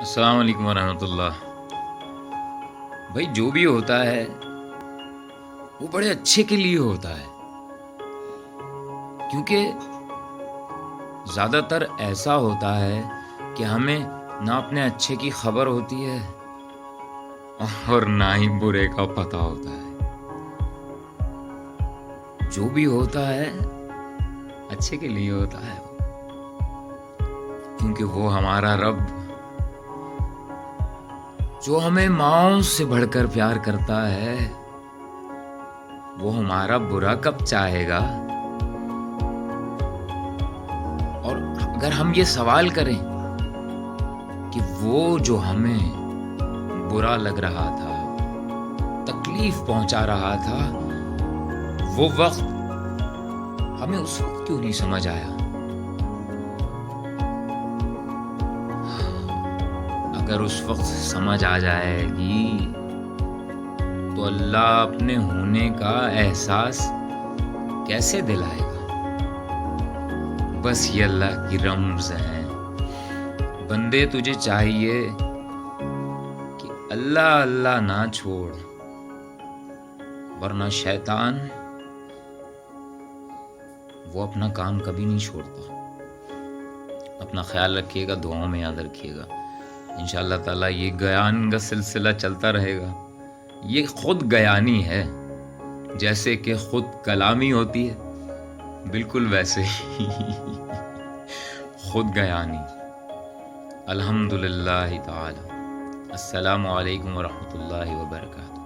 السلام علیکم ورحمۃ اللہ۔ بھائی جو بھی ہوتا ہے وہ بڑے اچھے کے لیے ہوتا ہے، کیونکہ زیادہ تر ایسا ہوتا ہے کہ ہمیں نہ اپنے اچھے کی خبر ہوتی ہے اور نہ ہی برے کا پتہ ہوتا ہے۔ جو بھی ہوتا ہے اچھے کے لیے ہوتا ہے، کیونکہ وہ ہمارا رب جو ہمیں ماؤں سے بڑھ کر پیار کرتا ہے، وہ ہمارا برا کب چاہے گا؟ اور اگر ہم یہ سوال کریں کہ وہ جو ہمیں برا لگ رہا تھا، تکلیف پہنچا رہا تھا، وہ وقت ہمیں اس وقت کیوں نہیں سمجھ آیا؟ اگر اس وقت سمجھ آ جائے گی تو اللہ اپنے ہونے کا احساس کیسے دلائے گا؟ بس یہ اللہ کی رمز ہیں۔ بندے تجھے چاہیے کہ اللہ اللہ نہ چھوڑ، ورنہ شیطان وہ اپنا کام کبھی نہیں چھوڑتا۔ اپنا خیال رکھیے گا، دعاؤں میں یاد رکھیے گا۔ انشاءاللہ تعالیٰ یہ بیان کا سلسلہ چلتا رہے گا۔ یہ خود بیانی ہے، جیسے کہ خود کلامی ہوتی ہے، بالکل ویسے ہی خود بیانی۔ الحمدللہ تعالی۔ السلام علیکم ورحمۃ اللہ وبرکاتہ۔